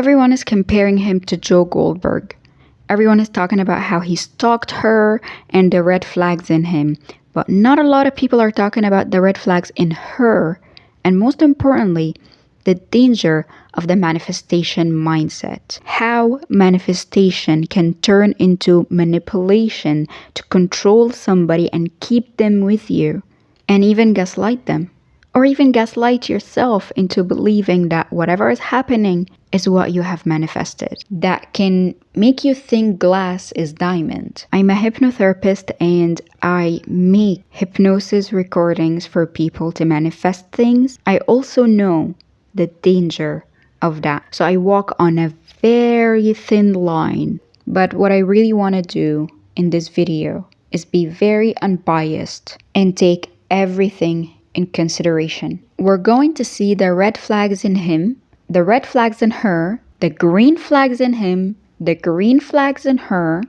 Everyone is comparing him to Joe Goldberg. Everyone is talking about how he stalked her and the red flags in him. But not a lot of people are talking about the red flags in her. And most importantly, the danger of the manifestation mindset. How manifestation can turn into manipulation to control somebody and keep them with you. And even gaslight them. Or even gaslight yourself into believing that whatever is happening is what you have manifested. That can make you think glass is diamond. I'm a hypnotherapist and I make hypnosis recordings for people to manifest things. I also know the danger of that. So I walk on a very thin line. But what I really want to do in this video is be very unbiased and take everything in consideration. We're going to see the red flags in him, the red flags in her, the green flags in him, the green flags in her.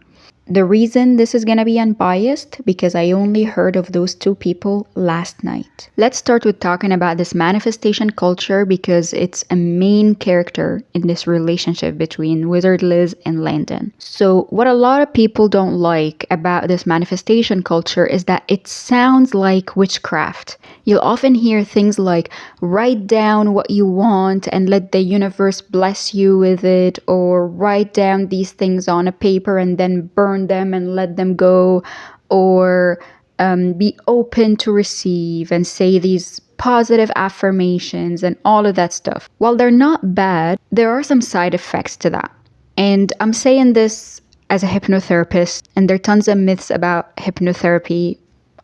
The reason this is going to be unbiased because I only heard of those two people last night. Let's start with talking about this manifestation culture because it's a main character in this relationship between Wizard Liz and Landon. So what a lot of people don't like about this manifestation culture is that it sounds like witchcraft. You'll often hear things like write down what you want and let the universe bless you with it, or write down these things on a paper and then burn them and let them go, or be open to receive and say these positive affirmations and all of that stuff. While they're not bad, there are some side effects to that. And I'm saying this as a hypnotherapist, and there are tons of myths about hypnotherapy.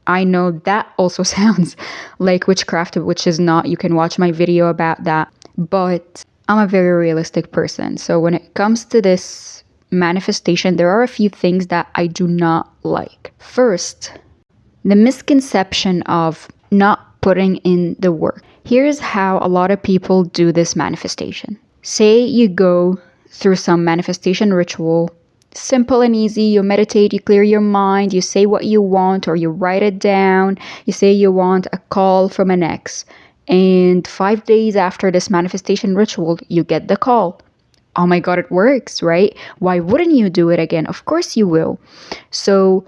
I know that also sounds like witchcraft, which is not. You can watch my video about that. But I'm a very realistic person. So when it comes to this manifestation, there are a few things that I do not like. First, the misconception of not putting in the work. Here's how a lot of people do this manifestation. Say you go through some manifestation ritual, simple and easy. You meditate, you clear your mind, you say what you want, or you write it down. You say you want a call from an ex. And 5 days after this manifestation ritual, you get the call. Oh my God, it works, right? Why wouldn't you do it again? Of course you will. So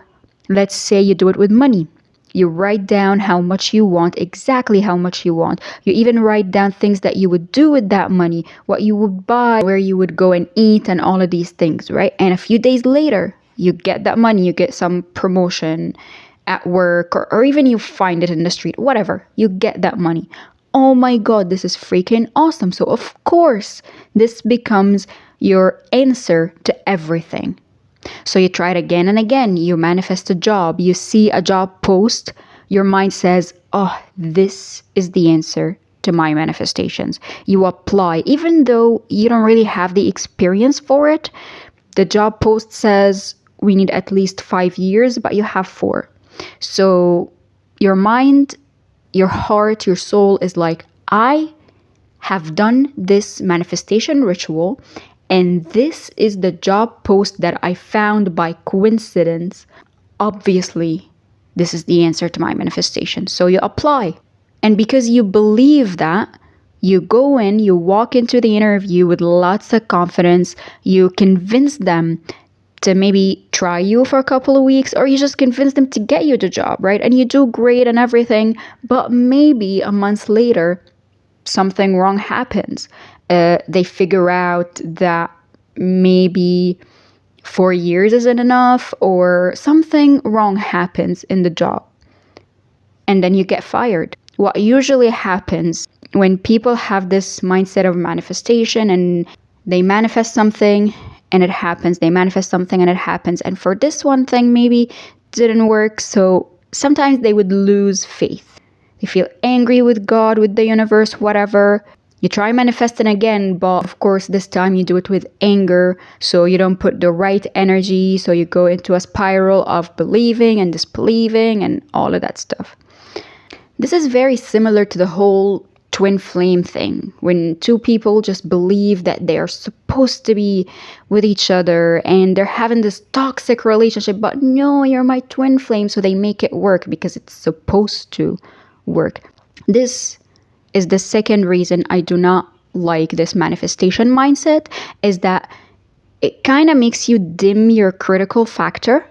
let's say you do it with money. You write down how much you want, exactly how much you want. You even write down things that you would do with that money, what you would buy, where you would go and eat, and all of these things, right? And a few days later, you get that money, you get some promotion at work, or even you find it in the street, whatever. You get that money. Oh my God, this is freaking awesome. So of course, this becomes your answer to everything. So you try it again and again. You manifest a job. You see a job post. Your mind says, oh, this is the answer to my manifestations. You apply. Even though you don't really have the experience for it, the job post says we need at least 5 years, but you have 4. So your mind, your heart, your soul is like, I have done this manifestation ritual, and this is the job post that I found by coincidence. Obviously, this is the answer to my manifestation. So you apply. And because you believe that, you go in, you walk into the interview with lots of confidence. You convince them to maybe try you for a couple of weeks, or you just convince them to get you the job, right? And you do great and everything, but maybe a month later, something wrong happens. They figure out that maybe 4 years isn't enough, or something wrong happens in the job. And then you get fired. What usually happens when people have this mindset of manifestation and they manifest something and it happens, they manifest something and it happens. And for this one thing, maybe didn't work. So sometimes they would lose faith. They feel angry with God, with the universe, whatever. You try manifesting again, but of course this time you do it with anger, so you don't put the right energy, so you go into a spiral of believing and disbelieving and all of that stuff. This is very similar to the whole twin flame thing, when two people just believe that they are supposed to be with each other and they're having this toxic relationship, but no, you're my twin flame, so they make it work because it's supposed to work. This is the second reason I do not like this manifestation mindset is that it kind of makes you dim your critical factor,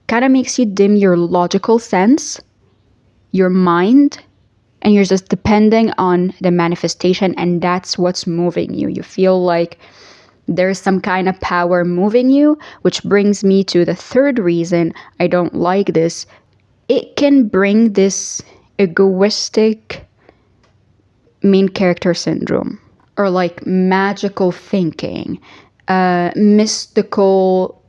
kind of makes you dim your logical sense, your mind, and you're just depending on the manifestation, and that's what's moving you. You feel like there's some kind of power moving you, which brings me to the third reason I don't like this. It can bring this egoistic main character syndrome, or like magical thinking, mystical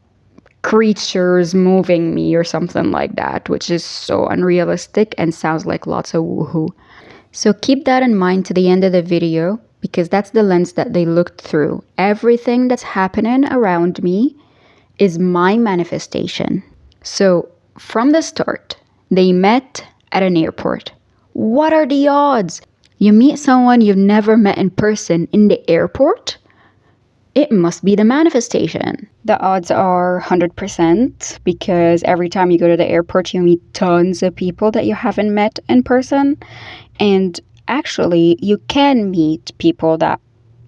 creatures moving me or something like that, which is so unrealistic and sounds like lots of woohoo. So keep that in mind to the end of the video, because that's the lens that they looked through. Everything that's happening around me is my manifestation. So from the start, they met at an airport. What are the odds? You meet someone you've never met in person in the airport? It must be the manifestation. The odds are 100% because every time you go to the airport, you meet tons of people that you haven't met in person. And actually, you can meet people that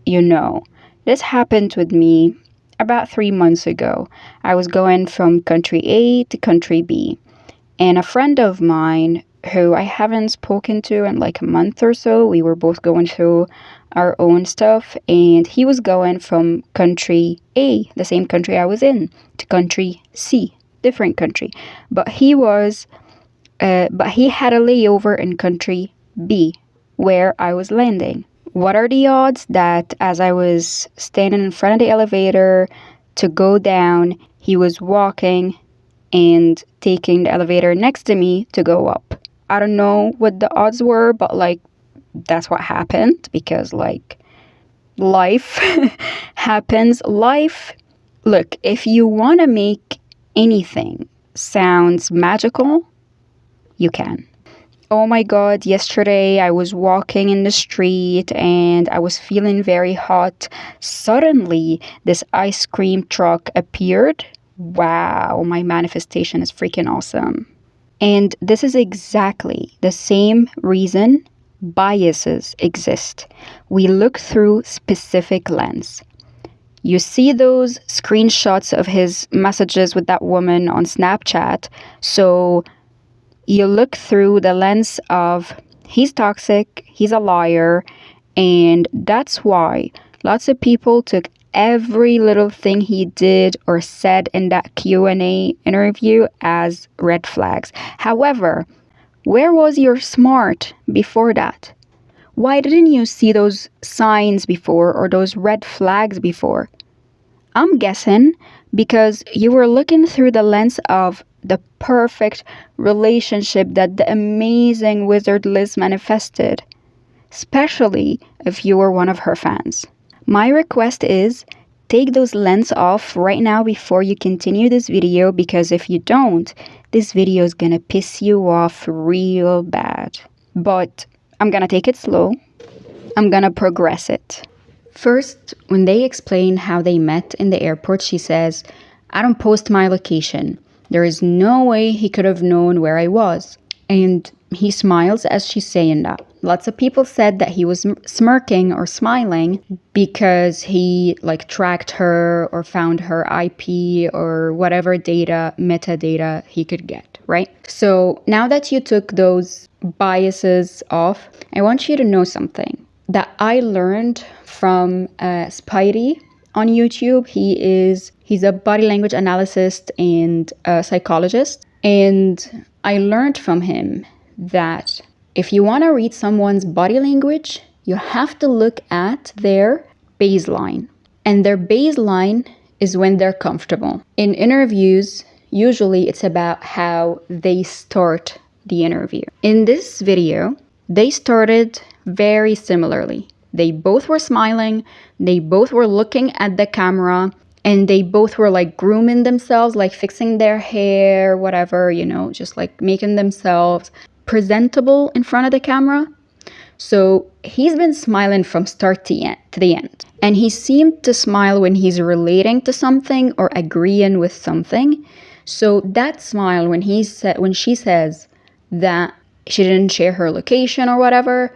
you know. This happened with me about 3 months ago. I was going from country A to country B. And a friend of mine who I haven't spoken to in like a month or so, we were both going through our own stuff, and he was going from country A, the same country I was in, to country C, different country. But he had a layover in country B, where I was landing. What are the odds that as I was standing in front of the elevator to go down, he was walking and taking the elevator next to me to go up? I don't know what the odds were, but like, that's what happened, because like, life happens. Look, if you want to make anything sounds magical, you can. Oh my God, yesterday I was walking in the street and I was feeling very hot. Suddenly, this ice cream truck appeared. Wow, my manifestation is freaking awesome. And this is exactly the same reason biases exist. We look through specific lens. You see those screenshots of his messages with that woman on Snapchat, so you look through the lens of he's toxic, he's a liar, and that's why lots of people took every little thing he did or said in that Q&A interview as red flags. However, where was your smart before that? Why didn't you see those signs before or those red flags before? I'm guessing because you were looking through the lens of the perfect relationship that the amazing wizard Liz manifested, especially if you were one of her fans. My request is take those lenses off right now before you continue this video, because if you don't, this video is gonna piss you off real bad. But I'm gonna take it slow. I'm gonna progress it. First, when they explain how they met in the airport, she says, I don't post my location. There is no way he could have known where I was. And he smiles as she's saying that. Lots of people said that he was smirking or smiling because he like tracked her or found her IP or whatever data, metadata he could get, right? So now that you took those biases off, I want you to know something that I learned from Spidey on YouTube. He's a body language analyst and a psychologist. And I learned from him that if you want to read someone's body language, you have to look at their baseline. And their baseline is when they're comfortable. In interviews, usually it's about how they start the interview. In this video, they started very similarly. They both were smiling, they both were looking at the camera, and they both were like grooming themselves, like fixing their hair, whatever, just like making themselves presentable in front of the camera. So he's been smiling from start to the end. And he seemed to smile when he's relating to something or agreeing with something. So that smile when she says that she didn't share her location or whatever,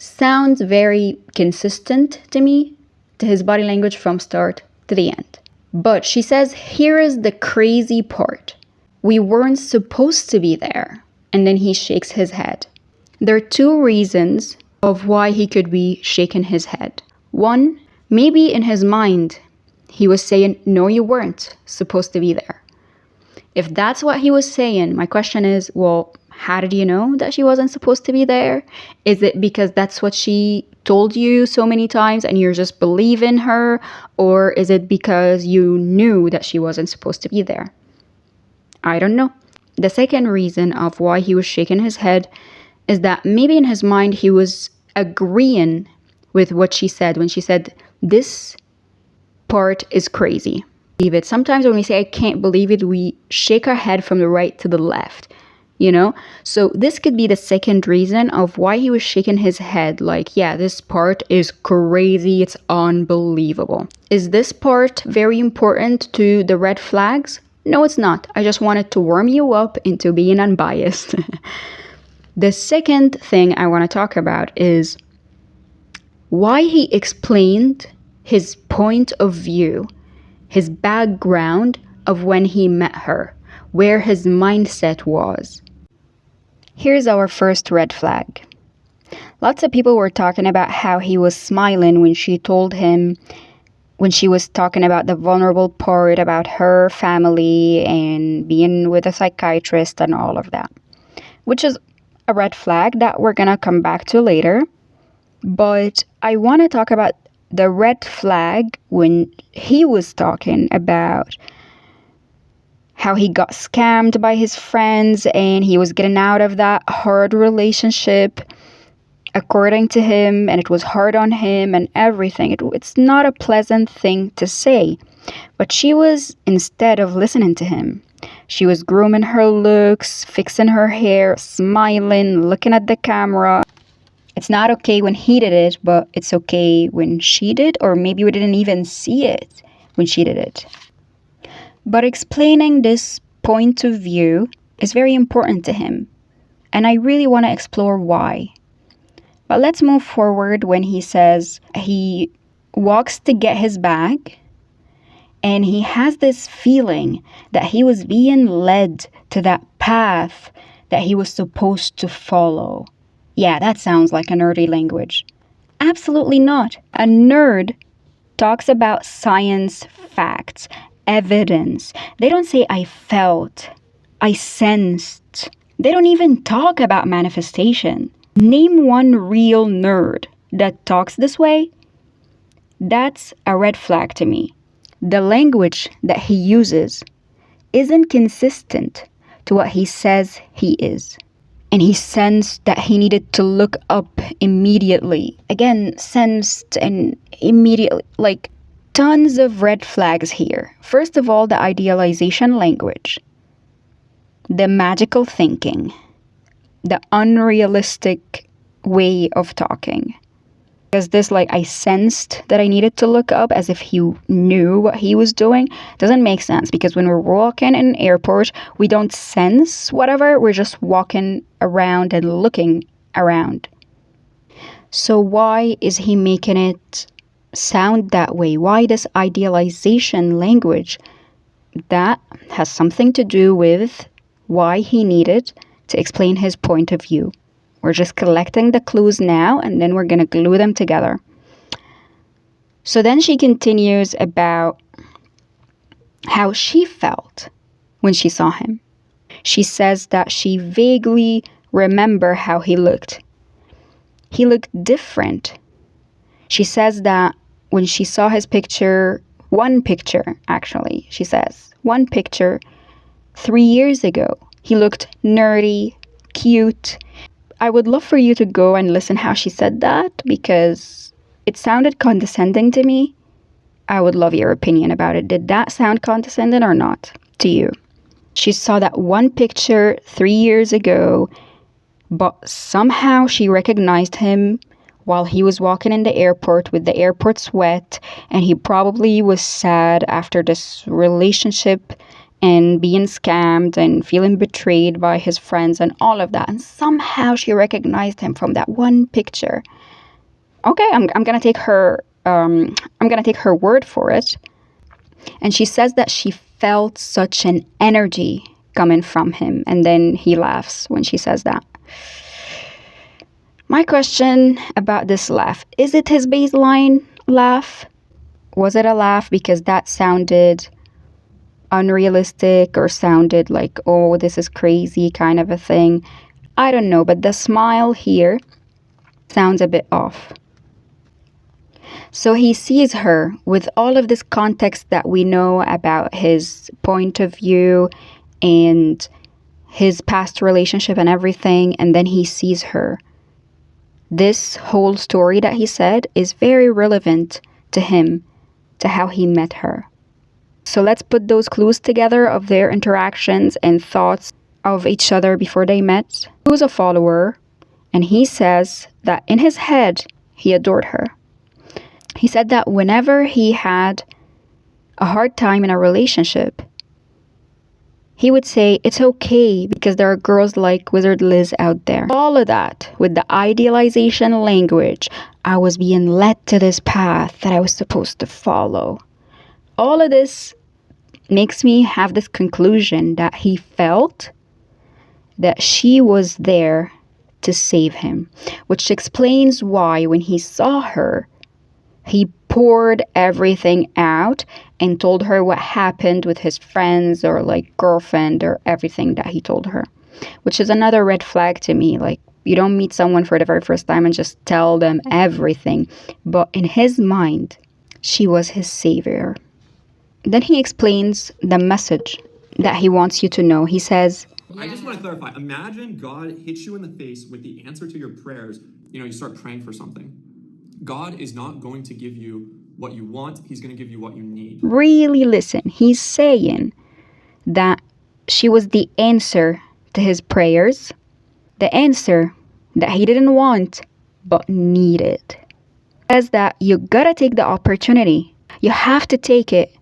sounds very consistent to me, to his body language from start to the end. But she says, here is the crazy part. We weren't supposed to be there. And then he shakes his head. There are two reasons of why he could be shaking his head. One, maybe in his mind, he was saying, no, you weren't supposed to be there. If that's what he was saying, my question is, well, how did you know that she wasn't supposed to be there? Is it because that's what she told you so many times and you're just believing her? Or is it because you knew that she wasn't supposed to be there? I don't know. The second reason of why he was shaking his head is that maybe in his mind he was agreeing with what she said when she said, this part is crazy. Believe it. Sometimes when we say, I can't believe it, we shake our head from the right to the left, you know? So this could be the second reason of why he was shaking his head. Like, yeah, this part is crazy. It's unbelievable. Is this part very important to the red flags? No, it's not. I just wanted to warm you up into being unbiased. The second thing I want to talk about is why he explained his point of view, his background of when he met her, where his mindset was. Here's our first red flag. Lots of people were talking about how he was smiling when she told him, when she was talking about the vulnerable part about her family and being with a psychiatrist and all of that, which is a red flag that we're gonna come back to later. But I want to talk about the red flag when he was talking about how he got scammed by his friends and he was getting out of that hard relationship according to him, and it was hard on him and everything. It's not a pleasant thing to say, but she was, instead of listening to him, she was grooming her looks, fixing her hair, smiling, looking at the camera. It's not okay when he did it, but it's okay when she did, or maybe we didn't even see it when she did it. But explaining this point of view is very important to him, and I really want to explore why. But let's move forward when he says he walks to get his bag, and he has this feeling that he was being led to that path that he was supposed to follow. Yeah, that sounds like a nerdy language. Absolutely not. A nerd talks about science facts, evidence. They don't say, I felt, I sensed. They don't even talk about manifestation. Name one real nerd that talks this way. That's a red flag to me. The language that he uses isn't consistent to what he says he is. And he sensed that he needed to look up immediately. Again, sensed and immediately, like tons of red flags here. First of all, the idealization language, the magical thinking, the unrealistic way of talking. Because this, like, I sensed that I needed to look up as if he knew what he was doing, doesn't make sense. Because when we're walking in an airport, we don't sense whatever. We're just walking around and looking around. So why is he making it sound that way? Why this idealization language? That has something to do with why he needed to explain his point of view. We're just collecting the clues now, and then we're going to glue them together. So then she continues about how she felt when she saw him. She says that she vaguely remembers how he looked. He looked different. She says that when she saw his picture, one picture, actually, she says, one picture 3 years ago, he looked nerdy, cute. I would love for you to go and listen how she said that, because it sounded condescending to me. I would love your opinion about it. Did that sound condescending or not to you? She saw that one picture 3 years ago, but somehow she recognized him while he was walking in the airport with the airport sweat, and he probably was sad after this relationship and being scammed and feeling betrayed by his friends and all of that. And somehow she recognized him from that one picture. okay, I'm gonna take her word for it. And she says that she felt such an energy coming from him, and then he laughs when she says that. My question about this laugh, is it his baseline laugh? Was it a laugh because that sounded unrealistic or sounded like, oh, this is crazy kind of a thing? I don't know, but the smile here sounds a bit off. So he sees her with all of this context that we know about his point of view and his past relationship and everything, and then he sees her. This whole story that he said is very relevant to him, to how he met her. So let's put those clues together of their interactions and thoughts of each other before they met. He was a follower, and he says that in his head, he adored her. He said that whenever he had a hard time in a relationship, he would say, it's okay because there are girls like Wizard Liz out there. All of that with the idealization language. I was being led to this path that I was supposed to follow. All of this makes me have this conclusion that he felt that she was there to save him, which explains why when he saw her, he poured everything out and told her what happened with his friends or like girlfriend or everything that he told her, which is another red flag to me. Like, you don't meet someone for the very first time and just tell them everything. But in his mind, she was his savior. Then he explains the message that he wants you to know. He says, I just want to clarify. Imagine God hits you in the face with the answer to your prayers. You start praying for something. God is not going to give you what you want. He's going to give you what you need. Really listen. He's saying that she was the answer to his prayers, the answer that he didn't want but needed. He says that you gotta take the opportunity. You have to take it,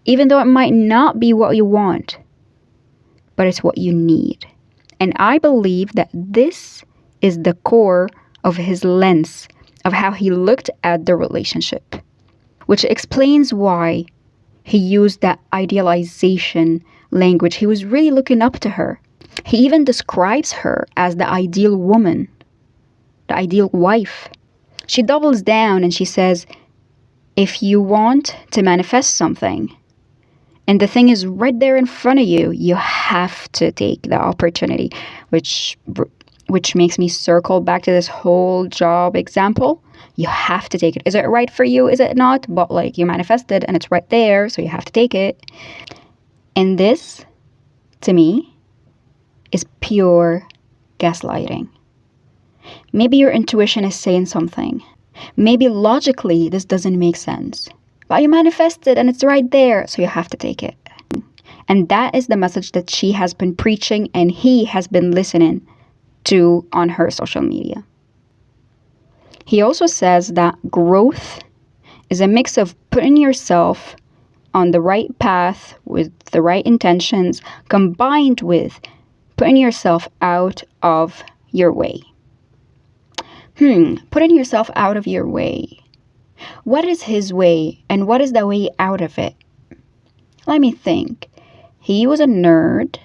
even though it might not be what you want, but it's what you need. And I believe that this is the core of his lens of how he looked at the relationship, which explains why he used that idealization language. He was really looking up to her. He even describes her as the ideal woman, the ideal wife. She doubles down and she says, if you want to manifest something, and the thing is right there in front of you, you have to take the opportunity, which makes me circle back to this whole job example. You have to take it. Is it right for you? Is it not? But like, you manifested and it's right there, so you have to take it. And this, to me, is pure gaslighting. Maybe your intuition is saying something. Maybe logically this doesn't make sense. But you manifested and it's right there, so you have to take it. And that is the message that she has been preaching and he has been listening to on her social media. He also says that growth is a mix of putting yourself on the right path with the right intentions, combined with putting yourself out of your way. Putting yourself out of your way. What is his way and what is the way out of it? Let me think. He was a nerd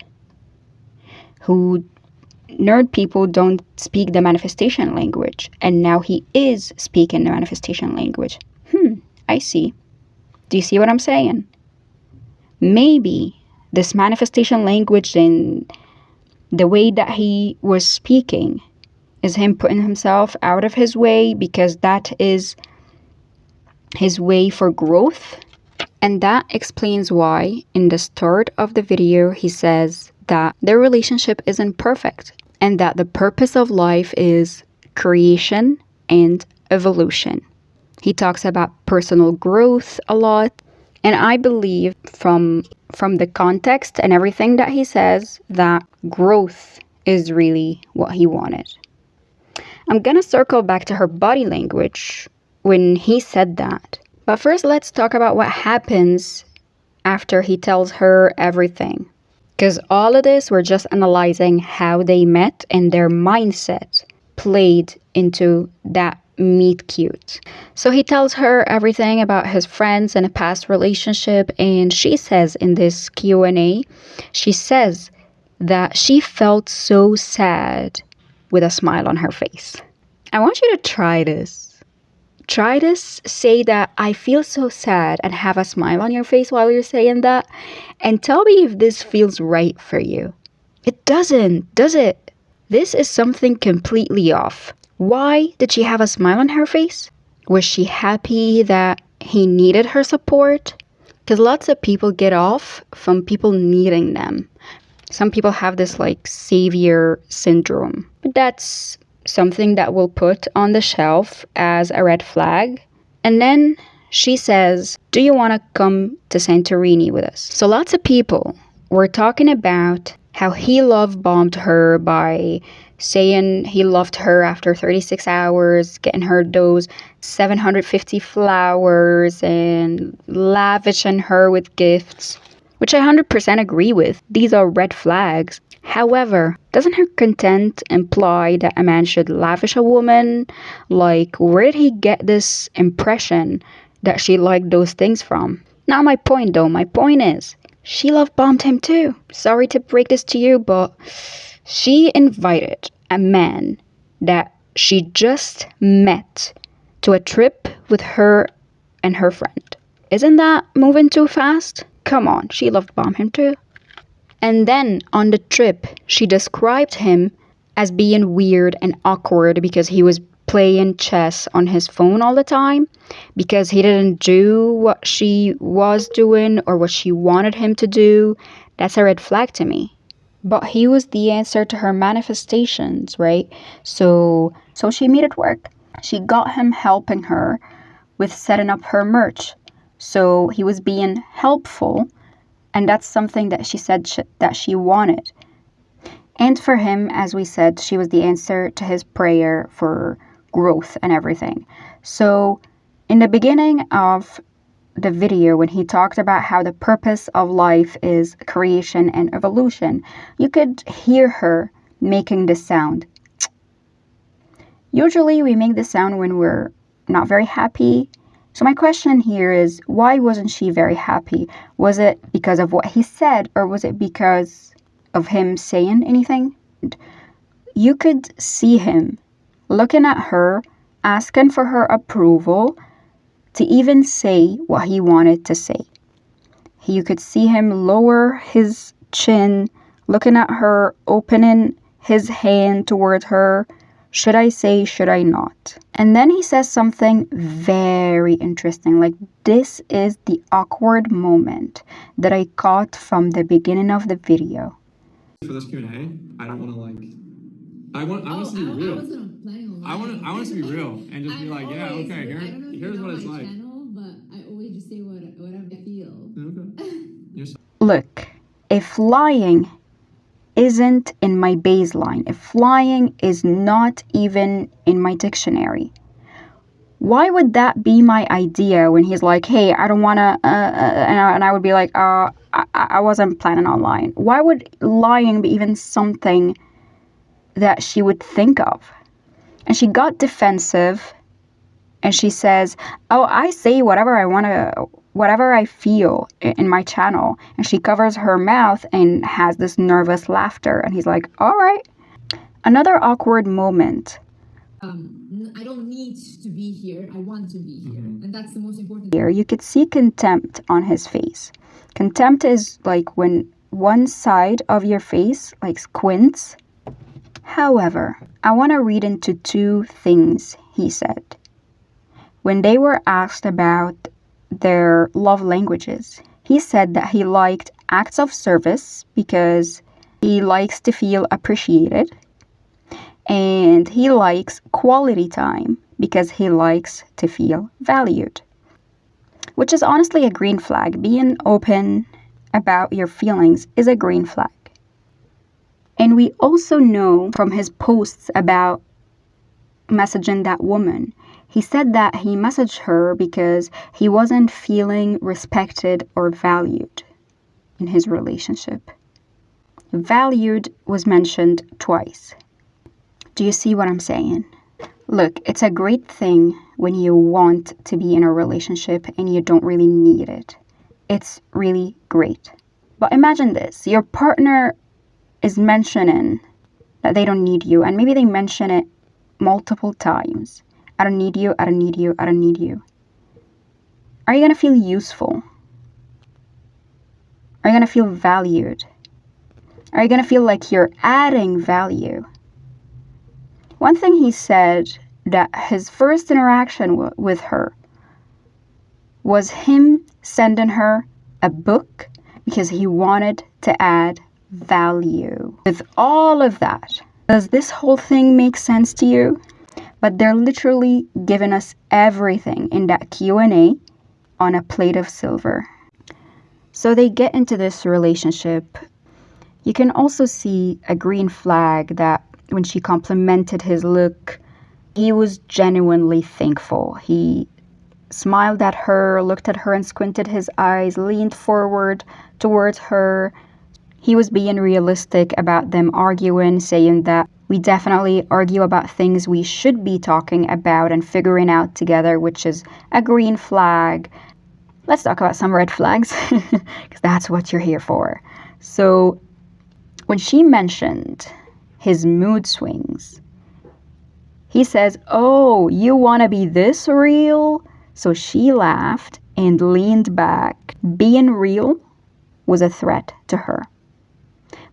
nerd people don't speak the manifestation language, and now he is speaking the manifestation language. I see. Do you see what I'm saying? Maybe this manifestation language and the way that he was speaking is him putting himself out of his way because that is his way for growth. And that explains why in the start of the video he says that their relationship isn't perfect and that the purpose of life is creation and evolution. He talks about personal growth a lot, and I believe from the context and everything that he says that growth is really what he wanted. I'm gonna circle back to her body language when he said that. But first, let's talk about what happens after he tells her everything. Because all of this, we're just analyzing how they met and their mindset played into that meet cute. So he tells her everything about his friends and a past relationship, and she says in this Q&A, she says that she felt so sad with a smile on her face. I want you to try this. Try this, say that I feel so sad and have a smile on your face while you're saying that, and tell me if this feels right for you. It doesn't, does it? This is something completely off. Why did she have a smile on her face? Was she happy that he needed her support? Because lots of people get off from people needing them. Some people have this like savior syndrome. But that's something that we'll put on the shelf as a red flag. And then she says, do you want to come to Santorini with us? So lots of people were talking about how he love bombed her by saying he loved her after 36 hours, getting her those 750 flowers and lavishing her with gifts, which I 100% agree with. These are red flags. However, doesn't her content imply that a man should lavish a woman? Like, where did he get this impression that she liked those things from? Not my point though. My point is, she love bombed him too. Sorry to break this to you, but she invited a man that she just met to a trip with her and her friend. Isn't that moving too fast? Come on, she loved bomb him too. And then on the trip, she described him as being weird and awkward because he was playing chess on his phone all the time, because he didn't do what she was doing or what she wanted him to do. That's a red flag to me. But he was the answer to her manifestations, right? So she made it work. She got him helping her with setting up her merch. So he was being helpful, and that's something that she said that she wanted. And for him, as we said, she was the answer to his prayer for growth and everything. So in the beginning of the video, when he talked about how the purpose of life is creation and evolution, you could hear her making this sound. Usually we make this sound when we're not very happy. So my question here is, why wasn't she very happy? Was it because of what he said, or was it because of him saying anything? You could see him looking at her, asking for her approval to even say what he wanted to say. You could see him lower his chin, looking at her, opening his hand toward her. Should I say, should I not? And then he says something very interesting. Like, this is the awkward moment that I caught from the beginning of the video. For this Q&A, I don't want to like... I want us to be real. I want us to be real and just be like, yeah, okay, here's what it's like. Channel, but I always just say whatever I feel. Okay. Look, if lying isn't in my baseline, if lying is not even in my dictionary, why would that be my idea when he's like, hey, I don't want to, and I would be like, I wasn't planning on lying. Why would lying be even something that she would think of? And she got defensive, and she says, oh, I say whatever I want to, whatever I feel in my channel. And she covers her mouth and has this nervous laughter. And he's like, all right. Another awkward moment. I don't need to be here. I want to be here. And that's the most important. Here, you could see contempt on his face. Contempt is like when one side of your face like squints. However, I want to read into two things he said. When they were asked about their love languages, he said that he liked acts of service because he likes to feel appreciated, and he likes quality time because he likes to feel valued, which is honestly a green flag. Being open about your feelings is a green flag. And we also know from his posts about messaging that woman, he said that he messaged her because he wasn't feeling respected or valued in his relationship. Valued was mentioned twice. Do you see what I'm saying? Look, it's a great thing when you want to be in a relationship and you don't really need it. It's really great. But imagine this, your partner is mentioning that they don't need you, and maybe they mention it multiple times. I don't need you, I don't need you, I don't need you. Are you going to feel useful? Are you going to feel valued? Are you going to feel like you're adding value? One thing he said, that his first interaction with her was him sending her a book because he wanted to add value. With all of that, does this whole thing make sense to you? But they're literally giving us everything in that Q&A on a plate of silver. So they get into this relationship. You can also see a green flag that when she complimented his look, he was genuinely thankful. He smiled at her, looked at her and squinted his eyes, leaned forward towards her. He was being realistic about them arguing, saying that we definitely argue about things we should be talking about and figuring out together, which is a green flag. Let's talk about some red flags, because that's what you're here for. So when she mentioned his mood swings, he says, "Oh, you want to be this real?" So she laughed and leaned back. Being real was a threat to her.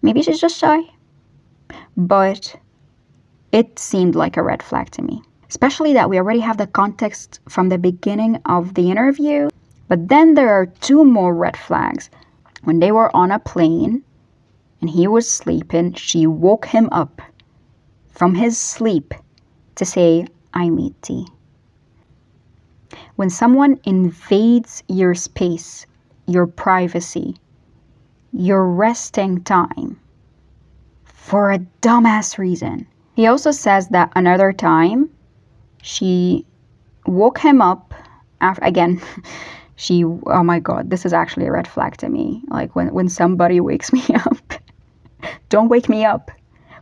Maybe she's just shy, but it seemed like a red flag to me. Especially that we already have the context from the beginning of the interview. But then there are two more red flags. When they were on a plane and he was sleeping, she woke him up from his sleep to say, "I need tea." When someone invades your space, your privacy, your resting time, for a dumbass reason. He also says that another time, she woke him up after, again, oh my God, this is actually a red flag to me. Like when somebody wakes me up, don't wake me up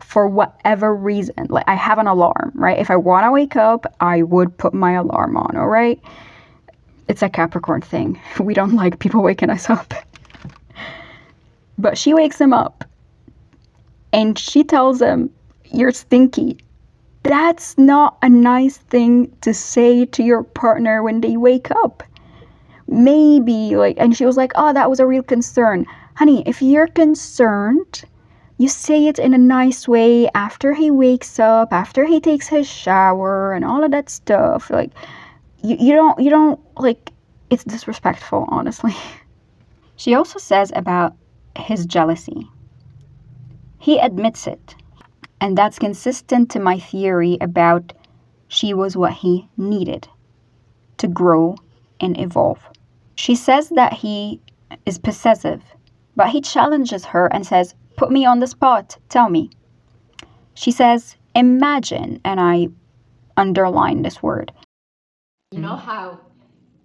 for whatever reason. Like I have an alarm, right? If I want to wake up, I would put my alarm on, all right? It's a Capricorn thing. We don't like people waking us up. But she wakes him up and she tells him, "You're stinky." That's not a nice thing to say to your partner when they wake up. Maybe and she was like, "Oh, that was a real concern." Honey, if you're concerned, you say it in a nice way after he wakes up, after he takes his shower and all of that stuff. You don't it's disrespectful, honestly. She also says about his jealousy. He admits it. And that's consistent to my theory about she was what he needed to grow and evolve. She says that he is possessive, but he challenges her and says, "Put me on the spot, tell me." She says, "Imagine," and I underline this word. You know how,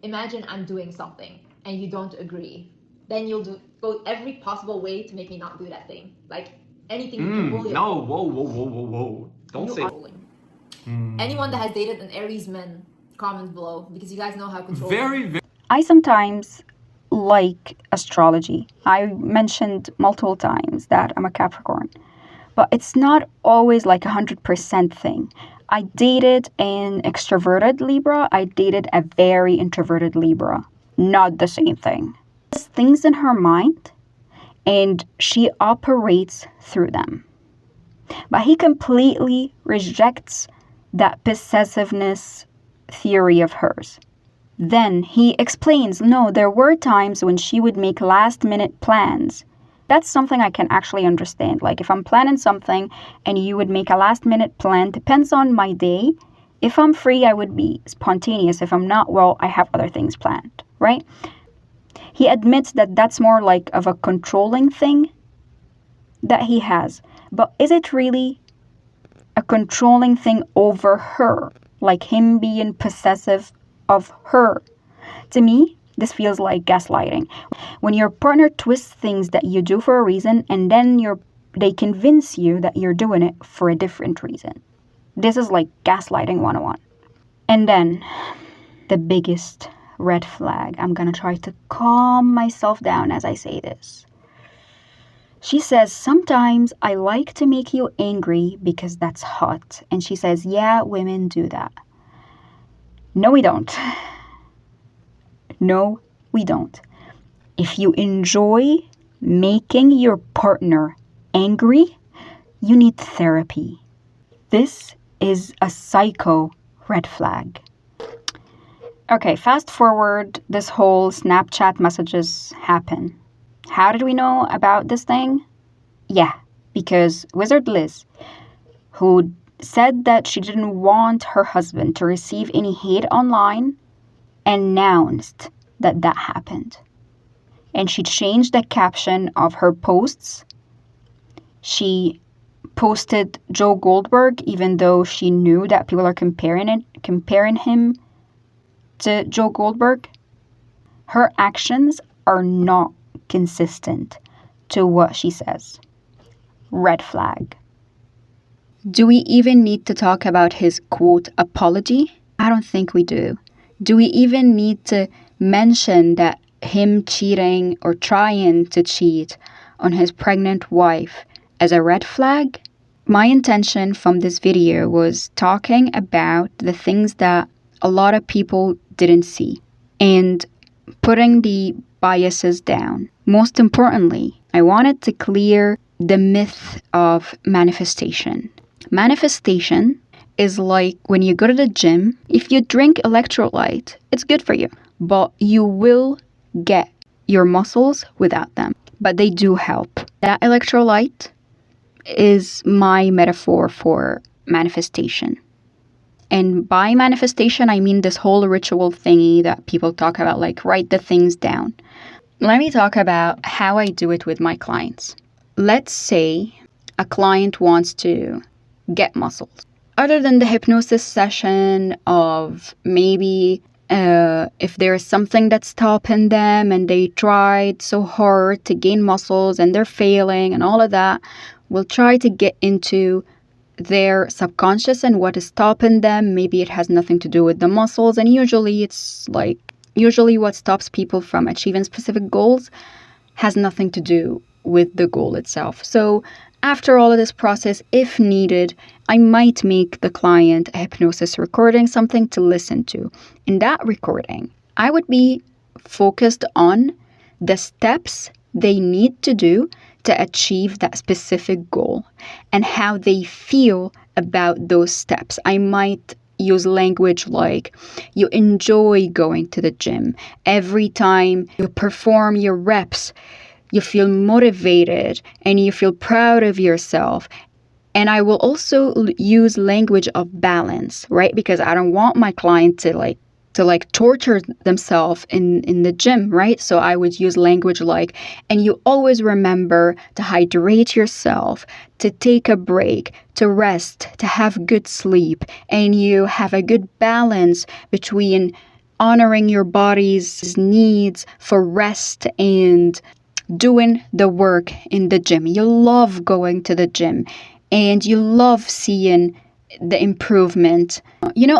imagine I'm doing something and you don't agree. Then you'll go every possible way to make me not do that thing. Like anything you can bully. No, whoa. Don't say. Anyone that has dated an Aries man, comment below, because you guys know how controlling. Very. I sometimes like astrology. I mentioned multiple times that I'm a Capricorn, but it's not always like 100% thing. I dated an extroverted Libra. I dated a very introverted Libra. Not the same thing. There's things in her mind, and she operates through them. But he completely rejects that possessiveness theory of hers. Then he explains, no, there were times when she would make last-minute plans. That's something I can actually understand. Like if I'm planning something and you would make a last-minute plan, depends on my day. If I'm free, I would be spontaneous. If I'm not, well, I have other things planned, right? He admits that that's more like of a controlling thing that he has. But is it really a controlling thing over her? Like him being possessive of her? To me, this feels like gaslighting. When your partner twists things that you do for a reason and then they convince you that you're doing it for a different reason. This is like gaslighting 101. And then the biggest red flag. I'm gonna try to calm myself down as I say this. She says, sometimes I like to make you angry because that's hot. And she says, yeah, women do that. No, we don't. No, we don't. If you enjoy making your partner angry, you need therapy. This is a psycho red flag. Okay, fast forward, this whole Snapchat messages happen. How did we know about this thing? Yeah, because Wizard Liz, who said that she didn't want her husband to receive any hate online, announced that that happened. And she changed the caption of her posts. She posted Joe Goldberg, even though she knew that people are comparing him to Joe Goldberg. Her actions are not consistent to what she says. Red flag. Do we even need to talk about his quote apology? I don't think we do. Do we even need to mention that him cheating or trying to cheat on his pregnant wife as a red flag? My intention from this video was talking about the things that a lot of people didn't see and putting the biases down. Most importantly, I wanted to clear the myth of manifestation. Manifestation is like when you go to the gym, if you drink electrolyte, it's good for you, but you will get your muscles without them. But they do help. That electrolyte is my metaphor for manifestation. And by manifestation, I mean this whole ritual thingy that people talk about, like write the things down. Let me talk about how I do it with my clients. Let's say a client wants to get muscles. Other than the hypnosis session of maybe if there's something that's stopping them and they tried so hard to gain muscles and they're failing and all of that, we'll try to get into their subconscious and what is stopping them. Maybe it has nothing to do with the muscles, and usually what stops people from achieving specific goals has nothing to do with the goal itself. So after all of this process, if needed, I might make the client a hypnosis recording, something to listen to. In that recording, I would be focused on the steps they need to do to achieve that specific goal and how they feel about those steps. I might use language like, you enjoy going to the gym. Every time you perform your reps, you feel motivated and you feel proud of yourself. And I will also use language of balance, right? Because I don't want my client to torture themselves in the gym, right? So I would use language like, and you always remember to hydrate yourself, to take a break, to rest, to have good sleep, and you have a good balance between honoring your body's needs for rest and doing the work in the gym. You love going to the gym and you love seeing the improvement,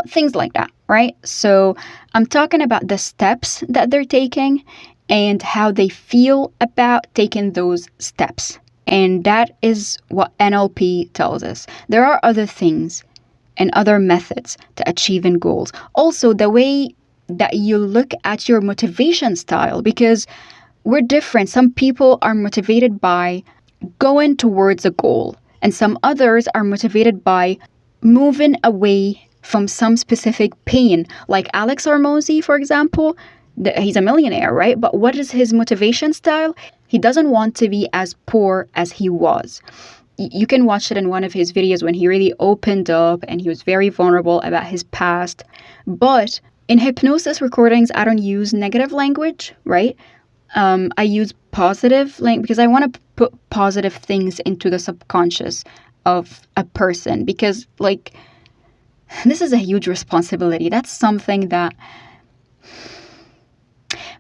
things like that, right? So I'm talking about the steps that they're taking and how they feel about taking those steps. And that is what NLP tells us. There are other things and other methods to achieving goals. Also, the way that you look at your motivation style, because we're different. Some people are motivated by going towards a goal, and some others are motivated by moving away from some specific pain. Like Alex Hormozi, for example, he's a millionaire, right? But what is his motivation style? He doesn't want to be as poor as he was. You can watch it in one of his videos when he really opened up and he was very vulnerable about his past. But in hypnosis recordings, I don't use negative language, right? I use positive language because I want to put positive things into the subconscious of a person, because this is a huge responsibility. That's something that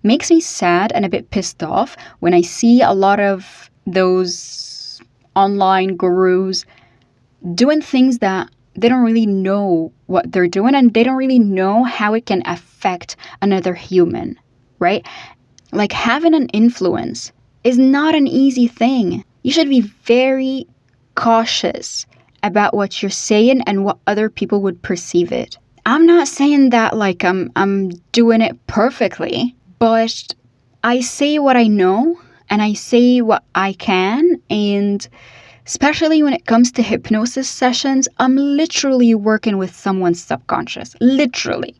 makes me sad and a bit pissed off when I see a lot of those online gurus doing things that they don't really know what they're doing, and they don't really know how it can affect another human, right? Like, having an influence is not an easy thing. You should be very cautious about what you're saying and what other people would perceive it. I'm not saying that like I'm doing it perfectly, but I say what I know and I say what I can, and especially when it comes to hypnosis sessions, I'm literally working with someone's subconscious, literally.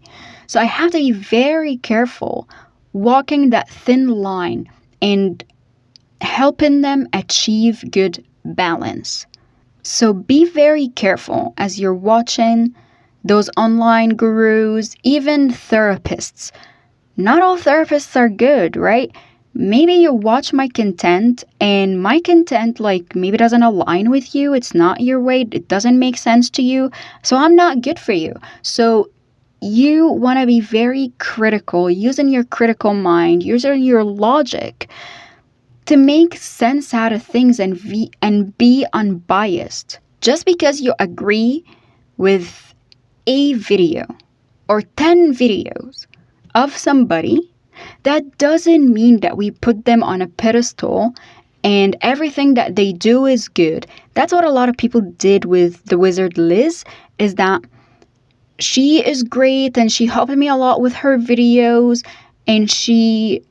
So I have to be very careful walking that thin line and helping them achieve good balance. So be very careful as you're watching those online gurus, even therapists. Not all therapists are good, right? Maybe you watch my content and my content like maybe doesn't align with you. It's not your way. It doesn't make sense to you. So I'm not good for you. So you want to be very critical, using your critical mind, using your logic to make sense out of things and be unbiased. Just because you agree with a video or 10 videos of somebody, that doesn't mean that we put them on a pedestal and everything that they do is good. That's what a lot of people did with the wizard Liz, is that she is great and she helped me a lot with her videos, and she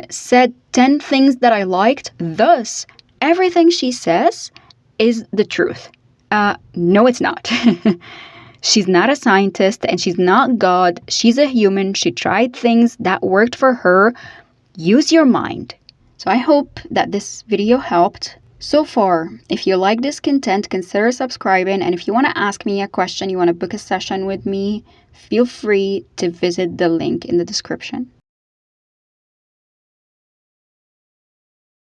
said 10 things that I liked. Thus, everything she says is the truth. No, it's not. She's not a scientist and she's not God. She's a human. She tried things that worked for her. Use your mind. So I hope that this video helped. So far, if you like this content, consider subscribing. And if you want to ask me a question, you want to book a session with me, feel free to visit the link in the description.